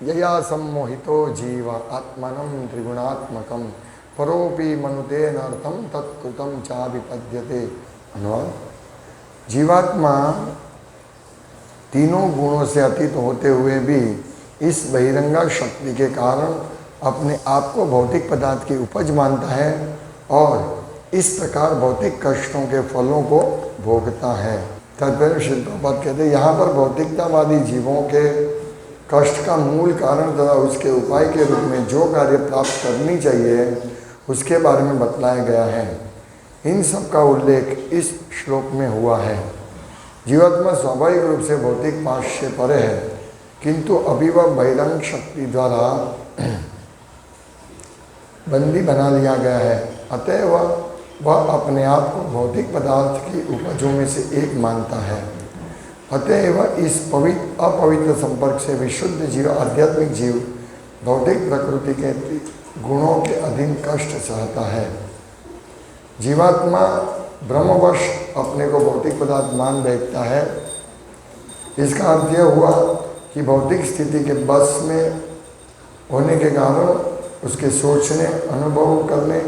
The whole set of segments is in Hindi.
यया सम्मोहितो जीव आत्मनं त्रिगुणात्मकं परोपि मनुते नर्थम तत्कृतं चाभिपद्यते। अनुवाद: जीवात्मा तीनों गुणों से अतीत होते हुए भी इस बहिरंगा शक्ति के कारण अपने आप को भौतिक पदार्थ की उपज मानता है और इस प्रकार भौतिक कष्टों के फलों को भोगता है। तत्पर श्रील प्रभुपाद कहते हैं, यहाँ पर भौतिकतावादी जीवों के कष्ट का मूल कारण तथा उसके उपाय के रूप में जो कार्य प्राप्त करनी चाहिए उसके बारे में बतलाया गया है। इन सब का उल्लेख इस श्लोक में हुआ है। जीवात्मा स्वाभाविक रूप से भौतिक पाश से परे है, किंतु अभी वह बहिरंग शक्ति द्वारा बंदी बना लिया गया है। अतएव वह अपने आप को भौतिक पदार्थ की उपजों में से एक मानता है। अतएव इस अपवित्र संपर्क से विशुद्ध जीव, आध्यात्मिक जीव भौतिक प्रकृति के गुणों के अधीन कष्ट सहता है। जीवात्मा ब्रह्मवश अपने को भौतिक पदार्थ मान बैठता है। इसका अर्थ यह हुआ कि भौतिक स्थिति के बस में होने के कारण उसके सोचने, अनुभव करने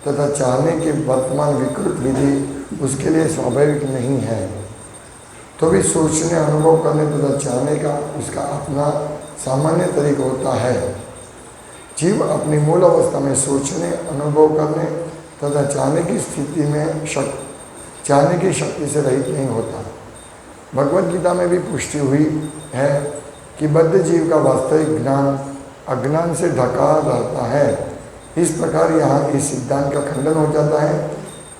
तथा चाहने की वर्तमान विकृत विधि उसके लिए स्वाभाविक नहीं है। तो भी सोचने, अनुभव करने तथा चाहने का उसका अपना सामान्य तरीका होता है। जीव अपनी मूल अवस्था में सोचने, अनुभव करने तथा चाहने की स्थिति में चाहने की शक्ति से रहित नहीं होता। भगवद गीता में भी पुष्टि हुई है कि बद्ध जीव का वास्तविक ज्ञान अज्ञान से ढका रहता है। इस प्रकार यहाँ इस सिद्धांत का खंडन हो जाता है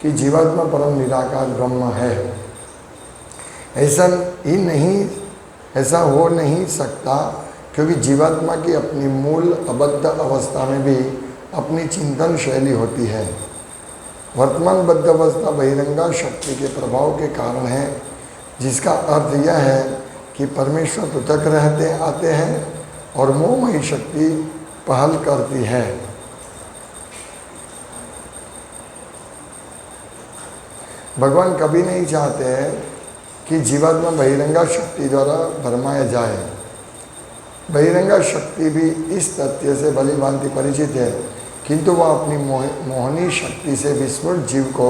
कि जीवात्मा परम निराकार ब्रह्म है। ऐसा हो नहीं सकता, क्योंकि जीवात्मा की अपनी मूल अबद्ध अवस्था में भी अपनी चिंतन शैली होती है। वर्तमान बद्ध अवस्था बहिरंगा शक्ति के प्रभाव के कारण है, जिसका अर्थ यह है कि परमेश्वर पृथक रहते आते हैं और मोहमयी शक्ति पहल करती है। भगवान कभी नहीं चाहते हैं कि जीवात्मा बहिरंगा शक्ति द्वारा भरमाया जाए। बहिरंगा शक्ति भी इस तथ्य से भली भांति परिचित है, किंतु वह अपनी मोहनी शक्ति से विस्मृत जीव को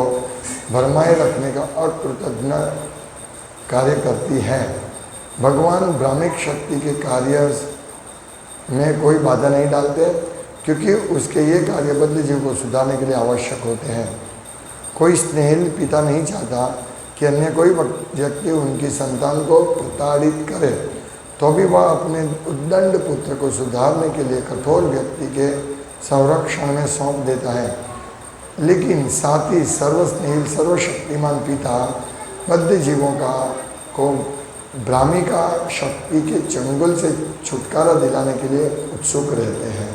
भरमाए रखने का अकृतज्ञ कार्य करती है। भगवान ब्राह्मिक शक्ति के कार्य में कोई बाधा नहीं डालते, क्योंकि उसके ये कार्य बद्ध जीव को सुधारने के लिए आवश्यक होते हैं। कोई स्नेहिल पिता नहीं चाहता कि अन्य कोई व्यक्ति उनकी संतान को प्रताड़ित करे, तो भी वह अपने उद्दंड पुत्र को सुधारने के लिए कठोर व्यक्ति के संरक्षण में सौंप देता है। लेकिन साथ ही सर्वस्नेहिल सर्वशक्तिमान पिता बद्ध जीवों को ब्राह्मिका शक्ति के चंगुल से छुटकारा दिलाने के लिए उत्सुक रहते हैं।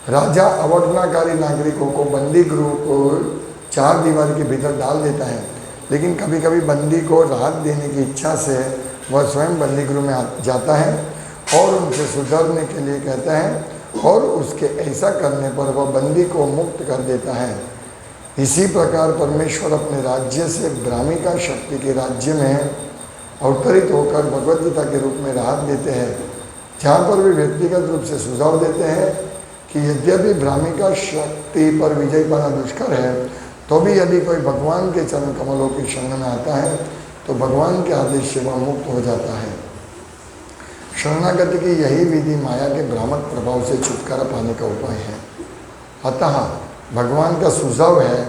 राजा अवज्ञाकारी नागरिकों को बंदी गृह को चार दीवार के भीतर डाल देता है, लेकिन कभी कभी बंदी को राहत देने की इच्छा से वह स्वयं बंदी गृह में जाता है और उनसे सुधरने के लिए कहता है और उसके ऐसा करने पर वह बंदी को मुक्त कर देता है। इसी प्रकार परमेश्वर अपने राज्य से ब्राह्मिका शक्ति के राज्य में अवतरित होकर भगवद गीता के रूप में राहत देते हैं, जहाँ पर भी व्यक्तिगत रूप से सुझाव देते हैं कि यद्यपि ब्राह्मिका शक्ति पर विजय पाना दुष्कर है, तो भी यदि कोई भगवान के चरण कमलों की शरण में आता है तो भगवान के आदेश से वह मुक्त हो जाता है। शरणागति की यही विधि माया के भ्रामक प्रभाव से छुटकारा पाने का उपाय है। अतः भगवान का सुझाव है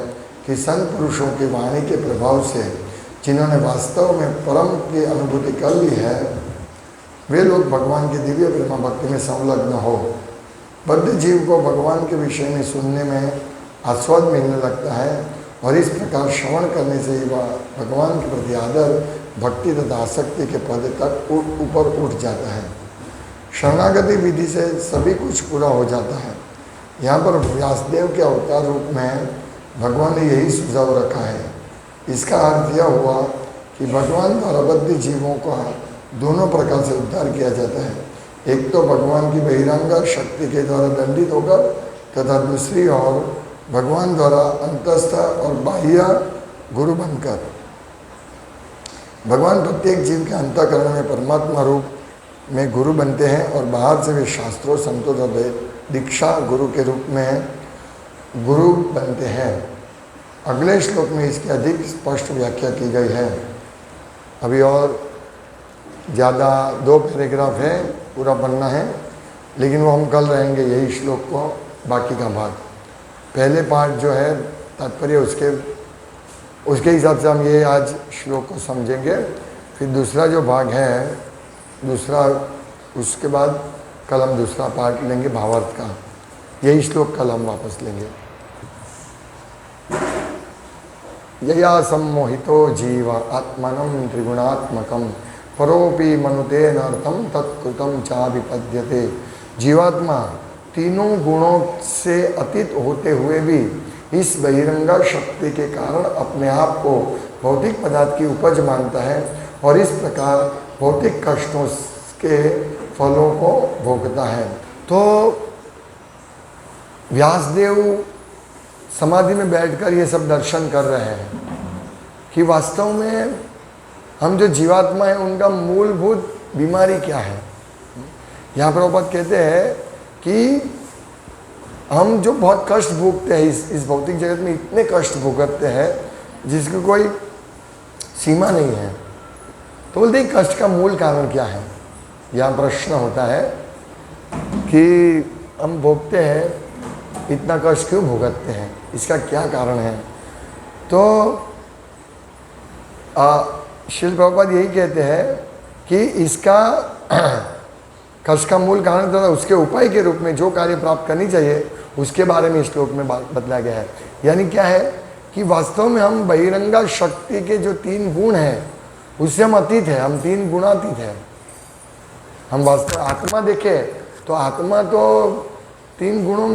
कि संत पुरुषों की वाणी के प्रभाव से जिन्होंने वास्तव में परम की अनुभूति कर ली है, वे लोग भगवान की दिव्य प्रेमा भक्ति में संलग्न हो। बद्ध जीव को भगवान के विषय में सुनने में आस्वाद मिलने लगता है और इस प्रकार श्रवण करने से ही वह भगवान के प्रति आदर, भक्ति तथा आसक्ति के पद तक ऊपर उठ जाता है। शरणागति विधि से सभी कुछ पूरा हो जाता है। यहाँ पर व्यासदेव के अवतार रूप में भगवान ने यही सुझाव रखा है। इसका अर्थ यह हुआ कि भगवान द्वारा बद्ध जीवों का दोनों प्रकार से उद्धार किया जाता है। एक तो भगवान की बहिरंगा शक्ति के द्वारा दंडित होकर तथा दूसरी ओर भगवान द्वारा अंतस्थ और बाह्य गुरु बनकर। भगवान प्रत्येक जीव के अंतःकरण में परमात्मा रूप में गुरु बनते हैं और बाहर से वे शास्त्रों संतों और दीक्षा गुरु के रूप में गुरु बनते हैं। अगले श्लोक में इसकी अधिक स्पष्ट व्याख्या की गई है। अभी और ज़्यादा 2 पैराग्राफ है, पूरा पढ़ना है, लेकिन वो हम कल रहेंगे यही श्लोक को, बाकी का भाग। पहले पार्ट जो है तात्पर्य उसके हिसाब से हम ये आज श्लोक को समझेंगे। फिर दूसरा जो भाग है दूसरा, उसके बाद कल हम दूसरा पार्ट लेंगे भावार्थ का। यही श्लोक कल हम वापस लेंगे। यया सम्मोहितो जीव आत्मनं त्रिगुणात्मकं परोपि मनुतेन अर्थम तत्कृतं चाभिपद्यते। जीवात्मा तीनों गुणों से अतीत होते हुए भी इस बहिरंगा शक्ति के कारण अपने आप को भौतिक पदार्थ की उपज मानता है और इस प्रकार भौतिक कष्टों के फलों को भोगता है। तो व्यासदेव समाधि में बैठकर ये सब दर्शन कर रहे हैं कि वास्तव में हम जो जीवात्मा है उनका मूलभूत बीमारी क्या है। यहाँ प्रभुपाद कहते हैं कि हम जो बहुत कष्ट भोगते हैं इस भौतिक जगत में, इतने कष्ट भुगतते हैं जिसकी कोई सीमा नहीं है। तो बोलते हैं कष्ट का मूल कारण क्या है। यहाँ प्रश्न होता है कि हम भोगते हैं, इतना कष्ट क्यों भुगतते हैं, इसका क्या कारण है। तो श्रील प्रभुपाद यही कहते हैं कि इसका कष्ट का मूल कारण तो उसके उपाय के रूप में जो कार्य प्राप्त करनी चाहिए उसके बारे में इस श्लोक में बतलाया गया है। यानी क्या है कि वास्तव में हम बहिरंगा शक्ति के जो 3 गुण हैं उससे हम अतीत है, हम 3 गुणातीत है। हम वास्तव आत्मा देखें तो आत्मा तो 3 गुणों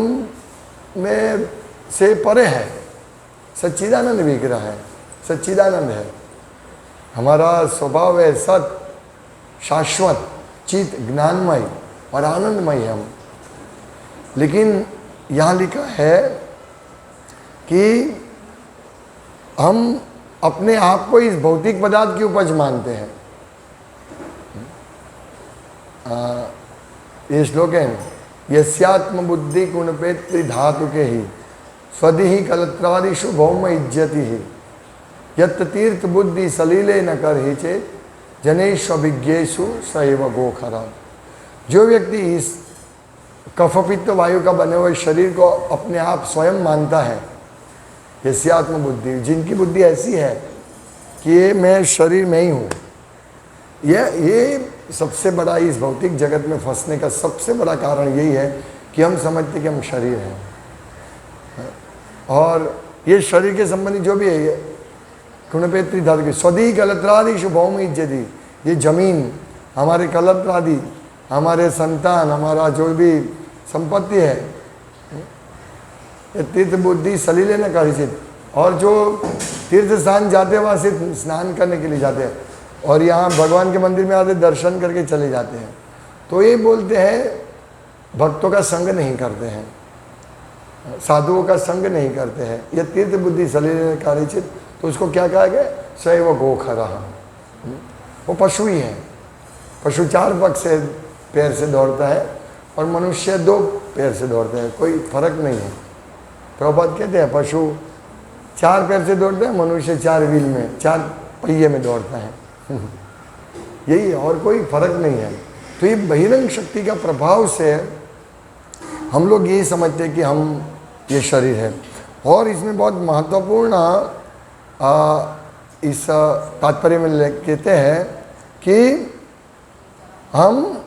में से परे है, सच्चिदानंद विग्रह है, सच्चिदानंद है। हमारा स्वभाव है सत, शाश्वत, चित, ज्ञानमय और आनंदमय है हम। लेकिन यहाँ लिखा है कि हम अपने आप को इस भौतिक पदार्थ की उपज मानते हैं। ये श्लोक है, यस्यात्म बुद्धि गुणपेत्री धातु के ही स्वदिहि कलत्रादिषु भौम इज्जति ही यत् तीर्थ बुद्धि सलीले न कर ही चेत जनेश अभिज्ञेशु सैव गोखरा। जो व्यक्ति इस कफपित्त वायु का बने हुए शरीर को अपने आप स्वयं मानता है, जैसी आत्मबुद्धि, जिनकी बुद्धि ऐसी है कि ये मैं शरीर में ही हूँ, ये सबसे बड़ा इस भौतिक जगत में फंसने का सबसे बड़ा कारण यही है कि हम समझते कि हम शरीर हैं। और ये शरीर के संबंधी जो भी है, ये गुणपेत्री धातु की स्वदी कलत्रादिषु भौम इज्जति, ये जमीन, हमारे कलत्रादि, हमारे संतान, हमारा जो भी संपत्ति है, ये तीर्थ बुद्धि सलीले न करिचित। और जो तीर्थ स्थान जाते हैं वहाँ सिर्फ स्नान करने के लिए जाते हैं और यहाँ भगवान के मंदिर में आते दर्शन करके चले जाते हैं। तो ये बोलते हैं भक्तों का संग नहीं करते हैं, साधुओं का संग नहीं करते हैं, ये तीर्थ बुद्धि सलीले न करिचित। तो उसको क्या कहा गया, सैव गोखरा, वो पशु ही है। पशु 4 पैर से दौड़ता है और मनुष्य 2 पैर से दौड़ते हैं, कोई फर्क नहीं है। प्रभुपाद कहते हैं पशु 4 पैर से दौड़ता है, मनुष्य 4 व्हील में, 4 पहिए में दौड़ता है। यही है, और कोई फर्क नहीं है। तो ये बहिरंग शक्ति का प्रभाव से हम लोग यही समझते हैं कि हम ये शरीर है। और इसमें बहुत महत्वपूर्ण इस तात्पर्य में कहते हैं कि हम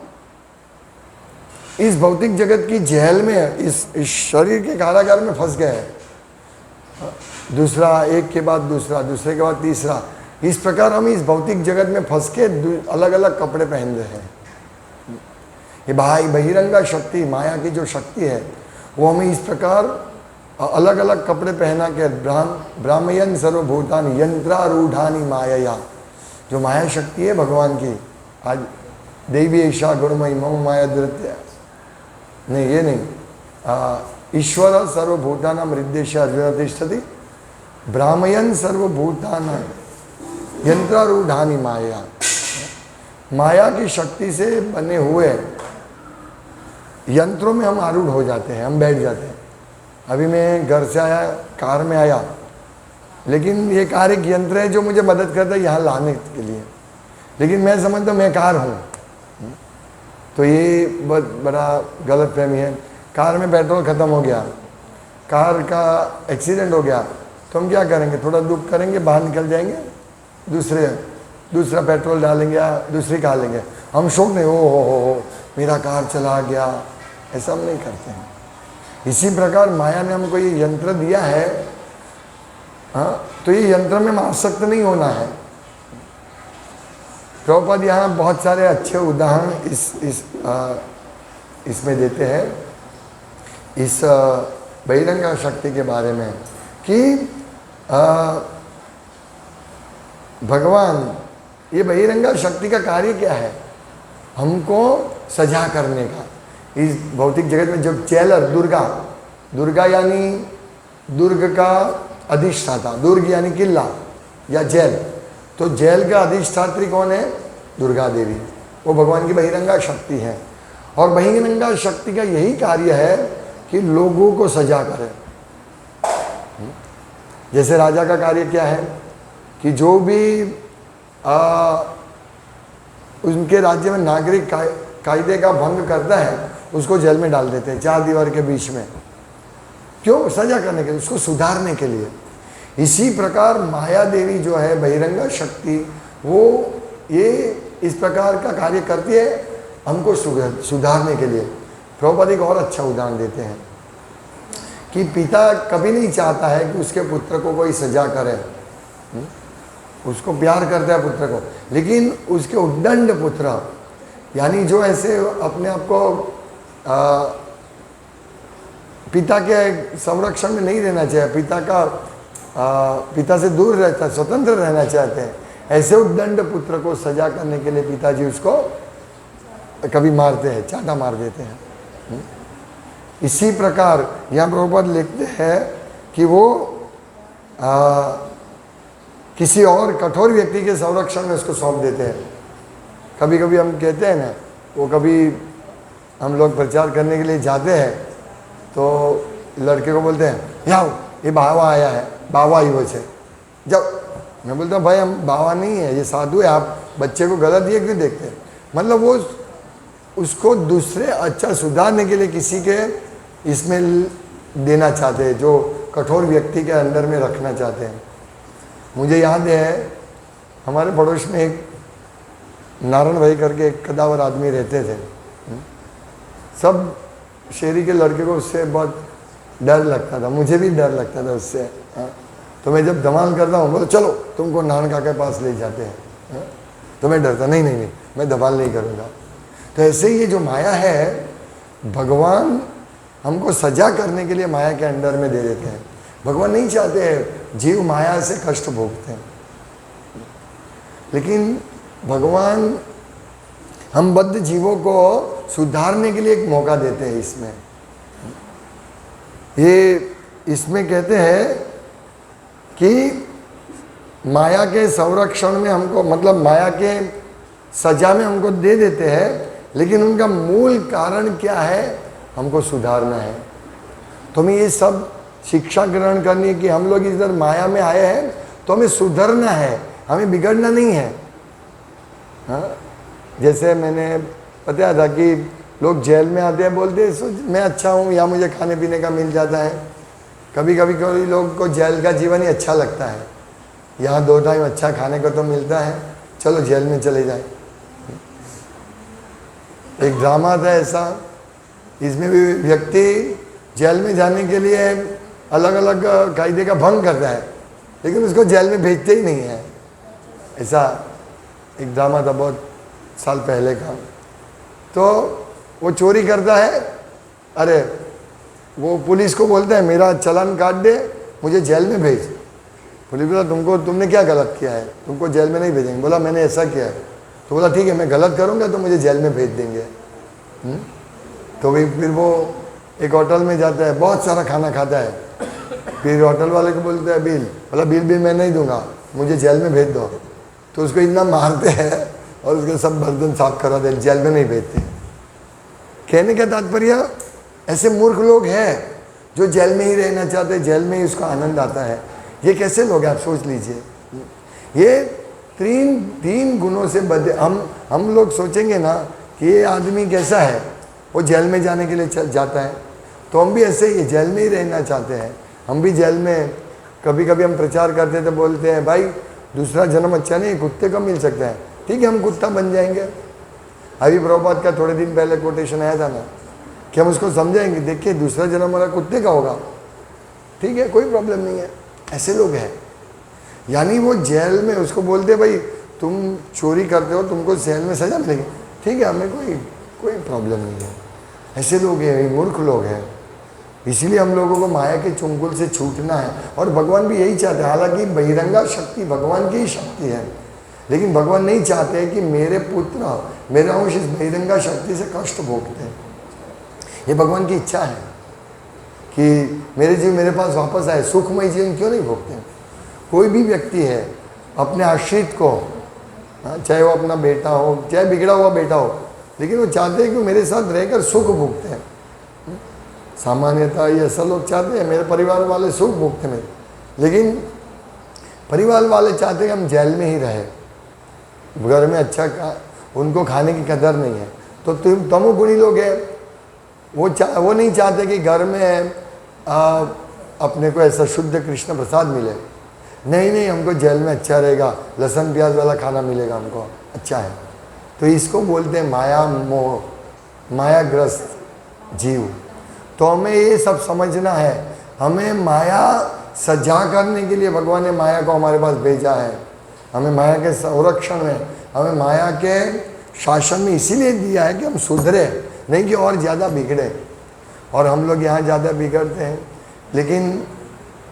इस भौतिक जगत की जेल में, इस शरीर के कारागार में फंस गए हैं। दूसरा, एक के बाद दूसरा, दूसरे के बाद तीसरा, इस प्रकार हम इस भौतिक जगत में फंस के अलग अलग कपड़े पहन रहे हैं। ये बहिरंगा शक्ति, माया की जो शक्ति है, वो हमें इस प्रकार अलग अलग कपड़े पहना के ब्राह्मयन सर्वभूतानि यंत्रारूढ़ानि माया, जो माया शक्ति है भगवान की, आज देवी ऐशा गुणमयी मम माया दृत्य, नहीं ये नहीं, ईश्वर सर्वभूतानां हृदयेश अर्जुन तिष्ठति ब्राह्मयन सर्वभूतानां यंत्रारूढ़ानि माया। माया की शक्ति से बने हुए यंत्रों में हम आरूढ़ हो जाते हैं, हम बैठ जाते हैं। अभी मैं घर से आया, कार में आया, लेकिन ये कार एक यंत्र है जो मुझे मदद करता है यहाँ लाने के लिए, लेकिन मैं समझता हूँ मैं कार हूँ। तो ये बहुत बड़ा गलत फहमी है। कार में पेट्रोल ख़त्म हो गया, कार का एक्सीडेंट हो गया, तो हम क्या करेंगे? थोड़ा दुख करेंगे, बाहर निकल जाएंगे, दूसरा पेट्रोल डालेंगे या दूसरी कार लेंगे। हम शौक नहीं, हो मेरा कार चला गया, ऐसा हम नहीं करते हैं। इसी प्रकार माया ने हमको ये यंत्र दिया है, हाँ, तो ये यंत्र में आसक्त नहीं होना है। प्रभुपाद यहाँ बहुत सारे अच्छे उदाहरण इसमें देते हैं, इस बहिरंगा शक्ति के बारे में, कि भगवान, ये बहिरंगा शक्ति का कार्य क्या है? हमको सजा करने का। इस भौतिक जगत में जब चेलर, दुर्गा यानी दुर्ग का अधिष्ठाता, दुर्ग यानी किला या जेल, तो जेल का अधिष्ठात्री कौन है? दुर्गा देवी, वो भगवान की बहिरंगा शक्ति है। और बहिरंगा शक्ति का यही कार्य है कि लोगों को सजा करे। जैसे राजा का कार्य क्या है कि जो भी उनके राज्य में नागरिक कायदे का भंग करता है उसको जेल में डाल देते हैं, 4 दीवार के बीच में। क्यों? सजा करने के लिए, उसको सुधारने के लिए। इसी प्रकार माया देवी जो है बहिरंगा शक्ति, वो ये इस प्रकार का कार्य करती है हमको सुधारने के लिए। प्रभुपाद एक और अच्छा उदाहरण देते हैं कि पिता कभी नहीं चाहता है कि उसके पुत्र को कोई सजा करे, उसको प्यार करता है पुत्र को, लेकिन उसके उद्दंड पुत्र, यानी जो ऐसे अपने आप को पिता के संरक्षण में नहीं रहना चाहिए, पिता से दूर रहता, स्वतंत्र रहना चाहते हैं, ऐसे उद्दंड पुत्र को सजा करने के लिए पिताजी उसको कभी मारते हैं, चांटा मार देते हैं। इसी प्रकार यहाँ प्रभुपाद लिखते हैं कि वो किसी और कठोर व्यक्ति के संरक्षण में उसको सौंप देते हैं। कभी कभी हम कहते हैं ना, वो कभी हम लोग प्रचार करने के लिए जाते हैं तो लड़के को बोलते हैं, जाओ ये बाबा आया है, बाबा ही वो छे, जाओ। मैं बोलता हूँ भाई हम बाबा नहीं है, ये साधु है, आप बच्चे को गलत ये क्यों देखते हैं? मतलब वो उसको दूसरे अच्छा सुधारने के लिए किसी के इसमें देना चाहते हैं, जो कठोर व्यक्ति के अंडर में रखना चाहते हैं। मुझे याद है हमारे पड़ोस में एक नारायण भाई करके एक कदावर आदमी रहते थे। सब शहरी के लड़के को उससे बहुत डर लगता था, मुझे भी डर लगता था उससे। तो मैं जब धमाल करता हूँ बोलो चलो तुमको नारायण काका के पास ले जाते हैं, तो मैं डरता, नहीं मैं धमाल नहीं करूँगा। तो ऐसे ही ये जो माया है, भगवान हमको सजा करने के लिए माया के अंडर में दे देते हैं। भगवान नहीं चाहते हैं जीव माया से कष्ट भोगते हैं, लेकिन भगवान हम बद्ध जीवों को सुधारने के लिए एक मौका देते हैं। इसमें कहते हैं कि माया के संरक्षण में हमको, मतलब माया के सजा में हमको दे देते हैं, लेकिन उनका मूल कारण क्या है? हमको सुधारना है। तो हमें ये सब शिक्षा ग्रहण करनी है कि हम लोग इधर माया में आए हैं तो हमें सुधरना है, हमें बिगड़ना नहीं है। हाँ, जैसे मैंने बताया था कि लोग जेल में आते हैं, बोलते हैं मैं अच्छा हूँ, या मुझे खाने पीने का मिल जाता है। कभी कभी कोई लोग को जेल का जीवन ही अच्छा लगता है, यहाँ 2 टाइम अच्छा खाने को तो मिलता है, चलो जेल में चले जाए। एक ड्रामा था ऐसा, इसमें भी व्यक्ति जेल में जाने के लिए अलग अलग कायदे का भंग करता है, लेकिन उसको जेल में भेजते ही नहीं है। ऐसा एक ड्रामा था बहुत साल पहले का। तो वो चोरी करता है, अरे वो पुलिस को बोलता है मेरा चालान काट दे, मुझे जेल में भेज। पुलिस बोला तुमने क्या गलत किया है, तुमको जेल में नहीं भेजेंगे। बोला मैंने ऐसा किया है। तो बोला ठीक है मैं गलत करूँगा तो मुझे जेल में भेज देंगे। तो फिर वो एक होटल में जाता है, बहुत सारा खाना खाता है। फिर होटल वाले को बोलता है बिल, बोला बिल मैं नहीं दूंगा, मुझे जेल में भेज दो। तो उसको इतना मारते हैं और उसके सब बर्तन साफ करा दे, जेल में नहीं भेजते। कहने का तात्पर्य, ऐसे मूर्ख लोग हैं जो जेल में ही रहना चाहते हैं, जेल में ही उसका आनंद आता है। ये कैसे लोग हैं आप सोच लीजिए। ये तीन गुणों से बदे हम लोग सोचेंगे ना कि ये आदमी कैसा है, वो जेल में जाने के लिए जाता है, तो हम भी ऐसे ही जेल में ही रहना चाहते हैं। हम भी जेल में, कभी कभी हम प्रचार करते तो बोलते हैं भाई दूसरा जन्म अच्छा नहीं, कुत्ते का मिल सकता है, ठीक है हम कुत्ता बन जाएंगे। अभी प्रभुपाद का थोड़े दिन पहले कोटेशन आया था ना कि हम उसको समझाएंगे, देखिए दूसरा जन्म हमारा कुत्ते का होगा, ठीक है कोई प्रॉब्लम नहीं है। ऐसे लोग हैं, यानी वो जेल में उसको बोलते भाई तुम चोरी करते हो, तुमको जेल में सजा मिलेगी, ठीक है हमें कोई प्रॉब्लम नहीं है। ऐसे लोग हैं, मूर्ख लोग हैं। इसीलिए हम लोगों को माया के चुंगल से छूटना है, और भगवान भी यही चाहते हैं। हालांकि बहिरंगा शक्ति भगवान की ही शक्ति है, लेकिन भगवान नहीं चाहते हैं कि मेरे पुत्र, मेरा अंश इस बहिरंगा शक्ति से कष्ट भोगते हैं। ये भगवान की इच्छा है कि मेरे जीव मेरे पास वापस आए, सुखमय जीवन क्यों नहीं भोगते। कोई भी व्यक्ति है अपने आश्रित को, चाहे वो अपना बेटा हो, चाहे बिगड़ा हुआ बेटा हो, लेकिन वो चाहते हैं कि मेरे साथ रहकर सुख भोगते हैं। सामान्यतः ये ऐसा लोग चाहते हैं मेरे परिवार वाले सुख भोगते हैं, लेकिन परिवार वाले चाहते हैं हम जेल में ही रहे, घर में अच्छा उनको खाने की कदर नहीं है। तो तुम तमोगुणी लोग हैं, वो नहीं चाहते कि घर में अपने को ऐसा शुद्ध कृष्ण प्रसाद मिले। नहीं हमको जेल में अच्छा रहेगा, लहसुन प्याज वाला खाना मिलेगा हमको, अच्छा है। तो इसको बोलते हैं माया मोह, मायाग्रस्त जीव। तो हमें ये सब समझना है, हमें माया सजा करने के लिए भगवान ने माया को हमारे पास भेजा है। हमें माया के संरक्षण में, हमें माया के शासन में इसीलिए दिया है कि हम सुधरे, नहीं कि और ज़्यादा बिगड़े। और हम लोग यहाँ ज़्यादा बिगड़ते हैं, लेकिन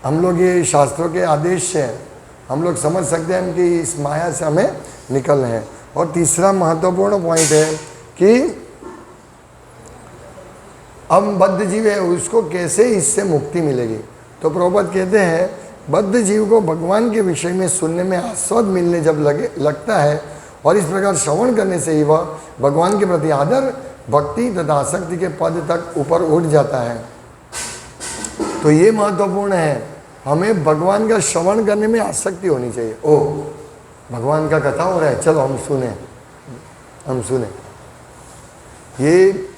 हम लोग ये शास्त्रों के आदेश से हम लोग समझ सकते हैं कि इस माया से हमें निकलना है। और तीसरा महत्वपूर्ण पॉइंट है कि हम बद्ध जीव है, उसको कैसे इससे मुक्ति मिलेगी। तो प्रभुपाद कहते हैं बद्ध जीव को भगवान के विषय में सुनने में आस्वाद मिलने जब लगता है, और इस प्रकार श्रवण करने से ही वह भगवान के प्रति आदर, भक्ति तथा आसक्ति के पद तक ऊपर उठ जाता है। तो ये महत्वपूर्ण है, हमें भगवान का श्रवण करने में आसक्ति होनी चाहिए। ओ भगवान का कथा हो रहा है, चलो हम सुने। ये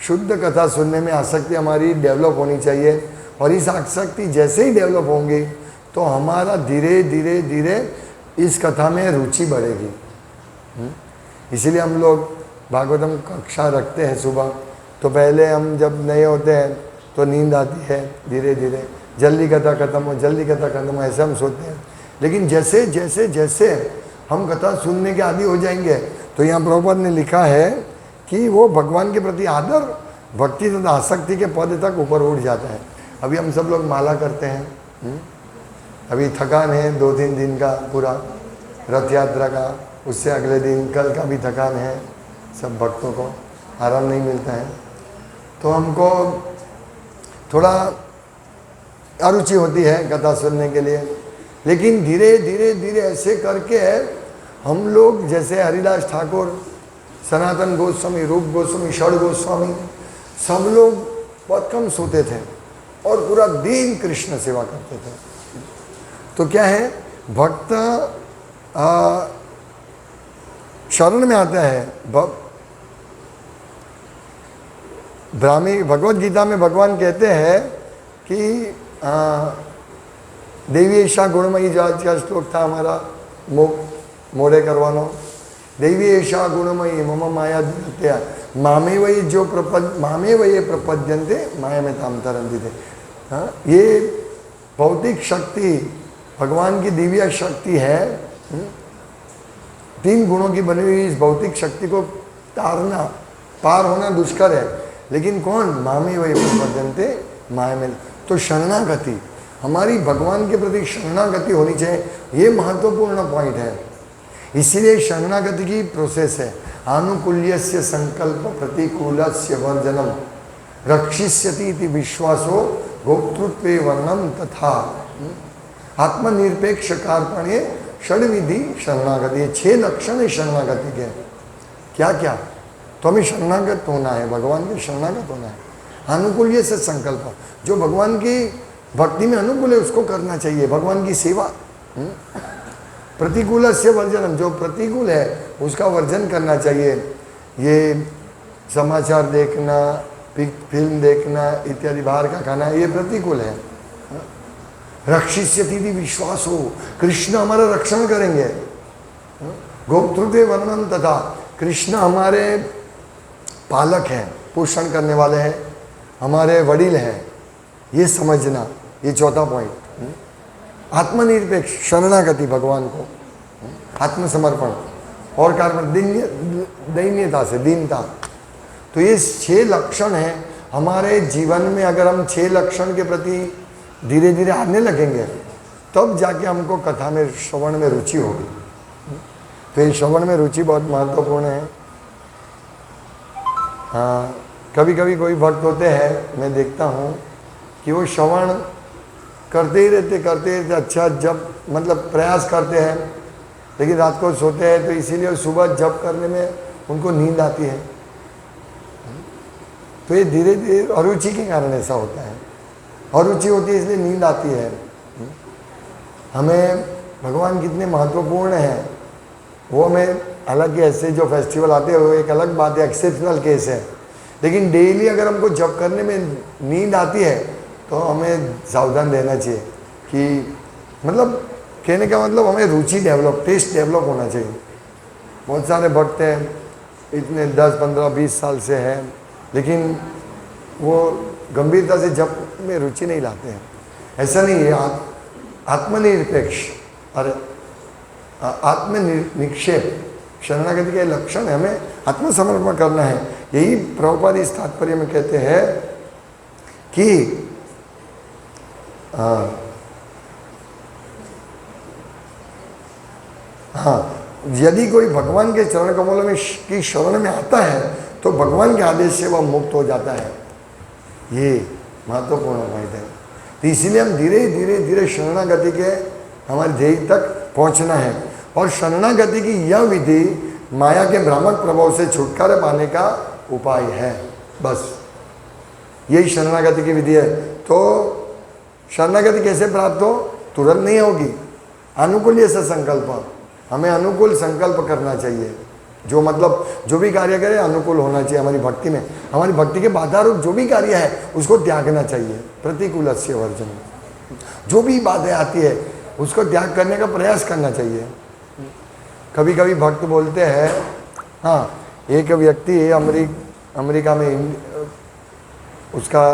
शुद्ध कथा सुनने में आसक्ति हमारी डेवलप होनी चाहिए, और इस आसक्ति जैसे ही डेवलप होंगी तो हमारा धीरे धीरे इस कथा में रुचि बढ़ेगी। इसीलिए हम लोग भागवतम कक्षा रखते हैं सुबह। तो पहले हम जब नए होते हैं तो नींद आती है, धीरे धीरे जल्दी कथा खत्म हो, ऐसे हम सोचते हैं। लेकिन जैसे जैसे जैसे हम कथा सुनने के आदी हो जाएंगे, तो यहाँ प्रभुपाद ने लिखा है कि वो भगवान के प्रति आदर, भक्ति तथा आसक्ति के पद तक ऊपर उठ जाता है। अभी हम सब लोग माला करते हैं, अभी थकान है 2-3 दिन का पूरा रथ यात्रा का, उससे अगले दिन कल का भी थकान है, सब भक्तों को आराम नहीं मिलता है। तो हमको थोड़ा अरुचि होती है कथा सुनने के लिए, लेकिन धीरे धीरे ऐसे करके हम लोग, जैसे हरिदास ठाकुर, सनातन गोस्वामी, रूप गोस्वामी, षड गोस्वामी, सब लोग बहुत कम सोते थे और पूरा दिन कृष्ण सेवा करते थे। तो क्या है, भक्त शरण में आता है। ब्राह्मी भगवत गीता में भगवान कहते हैं कि देवी ऐसा गुणमयी, जो आज का श्लोक था हमारा मोड़े करवानो, देवी ऐसा गुणमयी मम माया दुर्त्या मामे वही जो मामे वही प्रपद्यंते माया में ताम तरंती थे। हाँ, ये भौतिक शक्ति भगवान की दिव्य शक्ति है। 3 गुणों की बनी हुई इस भौतिक शक्ति को तारना, पार होना दुष्कर है, लेकिन कौन, मामे वही प्रपद्यंते माया में। तो शरणागति, हमारी भगवान के प्रति शरणागति होनी चाहिए, ये महत्वपूर्ण पॉइंट है। इसीलिए शरणागति की प्रोसेस है। आनुकूल्यस्य संकल्प प्रतिकूलस्य वर्जनम रक्षिष्यति इति विश्वासो गोप्तृत्वे वर्णम तथा आत्मनिरपेक्ष कार्पण्ये षड्विधि शरणागति, ये 6 लक्षण है शरणागति के। क्या क्या? तो हमें शरणागत होना है, भगवान के शरणागत होना है। अनुकूल ये सत्संकल्प, जो भगवान की भक्ति में अनुकूल है उसको करना चाहिए, भगवान की सेवा। प्रतिकूल से वर्जनम, जो प्रतिकूल है उसका वर्जन करना चाहिए। ये समाचार देखना, फिल्म देखना इत्यादि, बाहर का खाना, ये प्रतिकूल है। रक्षिष्यति विश्वास हो, कृष्ण हमारा रक्षण करेंगे। गोप्तृते वर्णन तथा, कृष्ण हमारे पालक हैं, पोषण करने वाले हैं, हमारे वडील हैं, ये समझना। ये चौथा पॉइंट, आत्मनिरपेक्ष शरणागति भगवान को, आत्मसमर्पण और कर्म, दैन्यता से, दीनता। तो ये 6 लक्षण हैं हमारे जीवन में। अगर हम 6 लक्षण के प्रति धीरे धीरे आने लगेंगे तब जाके हमको कथा में, श्रवण में रुचि होगी। तो ये श्रवण में रुचि बहुत महत्वपूर्ण है। हाँ, कभी कभी कोई भक्त होते हैं, मैं देखता हूँ कि वो श्रवण करते ही रहते, अच्छा जब मतलब प्रयास करते हैं, लेकिन रात को सोते हैं, तो इसीलिए सुबह जप करने में उनको नींद आती है। तो ये धीरे धीरे अरुचि के कारण ऐसा होता है। अरुचि होती है इसलिए नींद आती है। हमें भगवान कितने महत्वपूर्ण हैं वो हमें, हालांकि ऐसे जो फेस्टिवल आते हैं वो एक अलग बात है, एक्सेप्शनल केस है, लेकिन डेली अगर हमको जप करने में नींद आती है तो हमें सावधान रहना चाहिए कि, मतलब कहने का मतलब हमें रुचि डेवलप, टेस्ट डेवलप होना चाहिए। बहुत सारे भक्त हैं इतने 10, 15, 20 साल से हैं, लेकिन वो गंभीरता से जप में रुचि नहीं लाते हैं। ऐसा नहीं है। आत्मनिरपेक्ष और आत्मनिक्षेप शरणागति के लक्षण है। हमें आत्मसमर्पण करना है। यही प्रभुपाद इस तात्पर्य में कहते हैं कि हाँ, यदि कोई भगवान के चरण कमलों में की शरण में आता है तो भगवान के आदेश से वह मुक्त हो जाता है। ये महत्वपूर्ण पॉइंट है। तो इसीलिए हम धीरे धीरे धीरे शरणागति के हमारे ध्येय तक पहुंचना है। और शरणागति की यह विधि माया के भ्रामक प्रभाव से छुटकारा पाने का उपाय है। बस यही शरणागति की विधि है। तो शरणागति कैसे प्राप्त हो? तुरंत नहीं होगी। अनुकूल ये संकल्प, हमें अनुकूल संकल्प करना चाहिए। जो मतलब जो भी कार्य करे अनुकूल होना चाहिए। हमारी भक्ति में, हमारी भक्ति के बाधा रूप जो भी कार्य है उसको त्यागना चाहिए। प्रतिकूल से वर्जन, जो भी बातें आती है उसको त्याग करने का प्रयास करना चाहिए। कभी कभी भक्त बोलते हैं, हाँ, एक व्यक्ति अमेरिका में उसका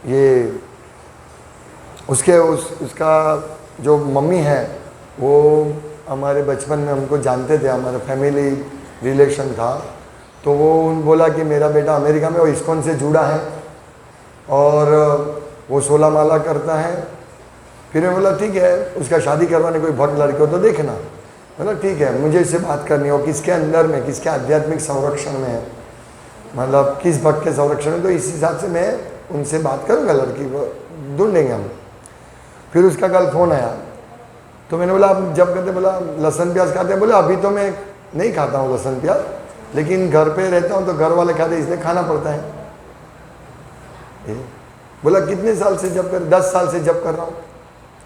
ये उसका जो मम्मी है वो हमारे बचपन में हमको जानते थे, हमारा फैमिली रिलेशन था। तो वो बोला कि मेरा बेटा अमेरिका में वो इस्कॉन से जुड़ा है और वो 16 माला करता है। फिर मैं बोला ठीक है, उसका शादी करवाने कोई भक्त लड़के हो तो देखना। बोला ठीक है, मुझे इससे बात करनी हो, किसके अंदर में, किसके आध्यात्मिक संरक्षण में है, मतलब किस भक्त के संरक्षण में, तो इस हिसाब से मैं उनसे बात करूँगा, लड़की को ढूंढ लेंगे हम। फिर उसका कल फ़ोन आया तो मैंने बोला आप जब कहते, बोला लहसुन प्याज खाते हैं? बोला अभी तो मैं नहीं खाता हूँ लहसुन प्याज, लेकिन घर पे रहता हूँ तो घर वाले खाते इसलिए खाना पड़ता है। बोला कितने साल से जब कर? 10 साल से जब कर रहा हूँ।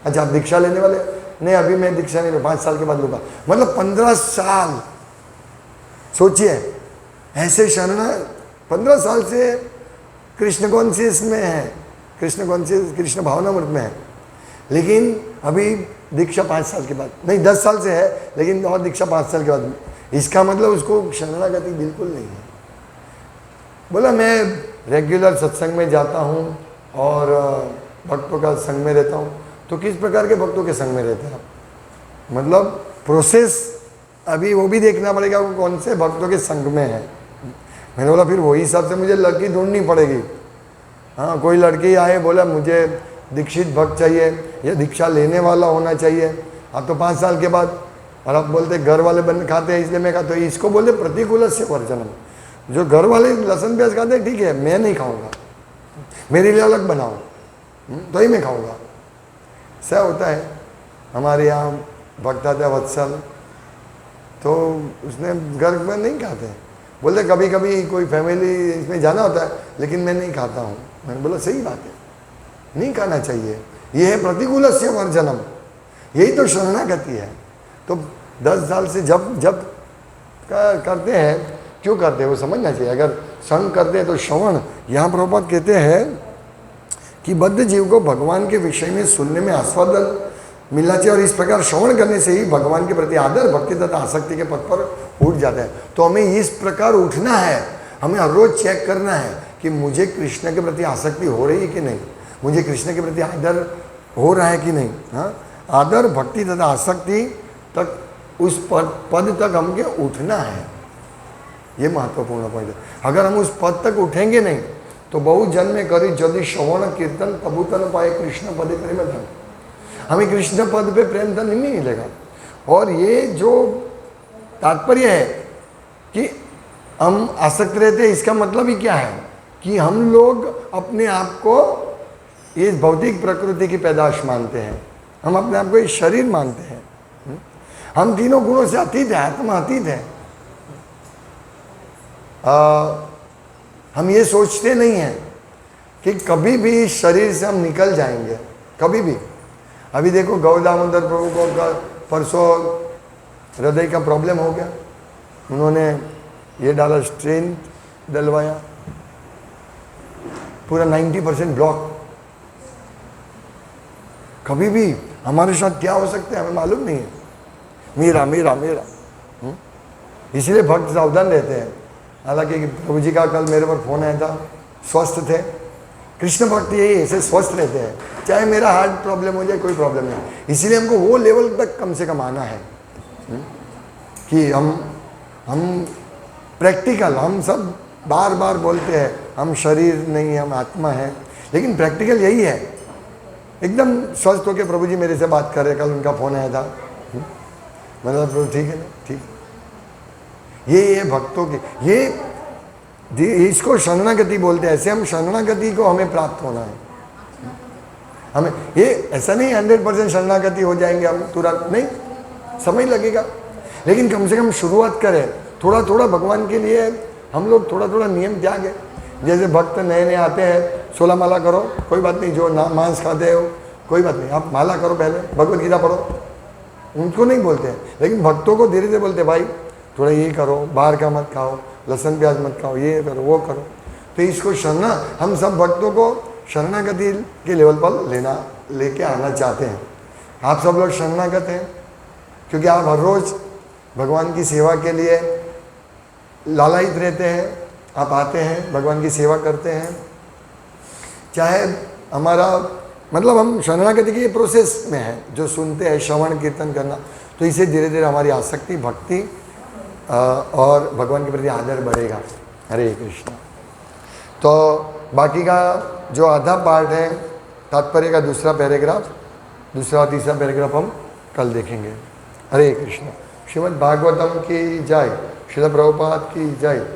अच्छा आप दीक्षा लेने वाले? नहीं अभी मैं दीक्षा नहीं लूँ, 5 साल के बाद लूँगा। मतलब 15 साल। सोचिए ऐसे शरण 15 साल से कृष्ण कॉन्शियस में है, कृष्ण कॉन्शियस, कृष्ण भावनामृत में है, लेकिन अभी दीक्षा 5 साल के बाद, नहीं 10 साल से है लेकिन और दीक्षा 5 साल के बाद। इसका मतलब उसको शरणागति बिल्कुल नहीं है। बोला मैं रेगुलर सत्संग में जाता हूँ और भक्तों का संग में रहता हूँ। तो किस प्रकार के भक्तों के संग में रहते हैं आप? मतलब प्रोसेस अभी वो भी देखना पड़ेगा वो कौन से भक्तों के संग में है। मैंने बोला फिर वही हिसाब से मुझे लड़की ढूंढनी पड़ेगी। हाँ, कोई लड़की आए बोला मुझे दीक्षित भक्त चाहिए या दीक्षा लेने वाला होना चाहिए, अब तो 5 साल के बाद, और आप बोलते घर वाले बन खाते हैं इसलिए मैं खाता। तो इसको बोलते प्रतिकूल से वर्जनम। जो घर वाले लहसुन प्याज खाते हैं ठीक है, मैं नहीं खाऊंगा, मेरे लिए अलग बनाओ तो ही मैं खाऊंगा। ऐसा होता है। हमारे यहाँ भक्त आते हैं वत्सल, तो उसने घर में नहीं खाते, बोलते कभी कभी कोई फैमिली इसमें जाना होता है, लेकिन मैं नहीं खाता हूँ। मैंने बोला सही बात है, नहीं खाना चाहिए, ये है प्रतिकूलस्य वर्जनम, यही तो शरणागति है। तो 10 साल से जब जब करते हैं, क्यों करते हैं वो समझना चाहिए। अगर संग करते हैं तो श्रवण, यहाँ प्रभुपाद कहते हैं कि बद्ध जीव को भगवान के विषय में सुनने में आस्वादन मिलना चाहिए, और इस प्रकार श्रवण करने से ही भगवान के प्रति आदर, भक्ति तथा आसक्ति के पथ पर उठ जाता है। तो हमें इस प्रकार उठना है, हमें हर रोज चेक करना है कि मुझे कृष्ण के प्रति आसक्ति हो रही है कि नहीं, मुझे कृष्ण के प्रति आदर हो रहा है कि नहीं। हाँ, आदर, भक्ति तथा आसक्ति तक, उस पद तक हमके उठना है, ये महत्वपूर्ण पॉइंट है। अगर हम उस पद तक उठेंगे नहीं तो बहुत जन्मे करी यदि श्रवण कीर्तन तबुतन पाए कृष्ण पदे प्रेम धन, हमें कृष्ण पद पे प्रेम धन नहीं मिलेगा। और ये जो तात्पर्य है कि हम आसक्त रहते हैं, इसका मतलब ही क्या है कि हम लोग अपने आप को ये भौतिक प्रकृति की पैदाश मानते हैं, हम अपने आप को ये शरीर मानते हैं, हम तीनों गुणों से अतीत है, आत्मा अतीत है। हम ये सोचते नहीं हैं कि कभी भी इस शरीर से हम निकल जाएंगे, कभी भी। अभी देखो गौ दामोदर प्रभु को का परसों हृदय का प्रॉब्लम हो गया, उन्होंने ये डाला, स्ट्रेन डलवाया, पूरा 90% ब्लॉक। कभी भी हमारे साथ क्या हो सकता है हमें मालूम नहीं है, मेरा मेरा मेरा। इसलिए भक्त सावधान रहते हैं। हालांकि प्रभु जी का कल मेरे पर फोन आया था, स्वस्थ थे। कृष्ण भक्त यही ऐसे स्वस्थ रहते हैं, चाहे मेरा हार्ट प्रॉब्लम हो जाए, कोई प्रॉब्लम नहीं। इसीलिए हमको वो लेवल तक कम से कम आना है कि हम प्रैक्टिकल, हम सब बार बार बोलते हैं हम शरीर नहीं, हम आत्मा है, लेकिन प्रैक्टिकल यही है। एकदम स्वस्थ होकर प्रभु जी मेरे से बात कर रहे, कल उनका फ़ोन आया था। मतलब प्रभु ठीक है ना, ठीक। ये भक्तों की, ये इसको शरणागति बोलते हैं। ऐसे हम शरणागति को हमें प्राप्त होना है। हमें ये ऐसा नहीं 100% शरणागति हो जाएंगे हम तुरंत, नहीं, समय लगेगा, लेकिन कम से कम शुरुआत करें। थोड़ा थोड़ा भगवान के लिए हम लोग थोड़ा थोड़ा नियम त्यागे। जैसे भक्त नए नए आते हैं, 16 माला करो, कोई बात नहीं, जो ना मांस खाते हो कोई बात नहीं, आप माला करो, पहले भगवत गीता पढ़ो, उनको नहीं बोलते। लेकिन भक्तों को धीरे धीरे बोलते, भाई थोड़ा ये करो, बाहर का मत खाओ, लहसुन प्याज मत खाओ, ये करो वो करो। तो इसको हम सब भक्तों को शरणागति के लेवल पर लेके आना चाहते हैं। आप सब लोग शरणागत हैं क्योंकि आप हर रोज़ भगवान की सेवा के लिए लालायित रहते हैं। आप आते हैं, भगवान की सेवा करते हैं, चाहे हमारा मतलब हम शरणागति की प्रोसेस में है, जो सुनते हैं, श्रवण कीर्तन करना, तो इसे धीरे धीरे हमारी आसक्ति, भक्ति और भगवान के प्रति आदर बढ़ेगा। हरे कृष्ण। तो बाकी का जो आधा पार्ट है तात्पर्य का दूसरा पैराग्राफ, दूसरा और तीसरा पैराग्राफ हम कल देखेंगे। हरे कृष्ण। श्रीमद् भागवतम की जय, श्रील प्रभुपाद की जय।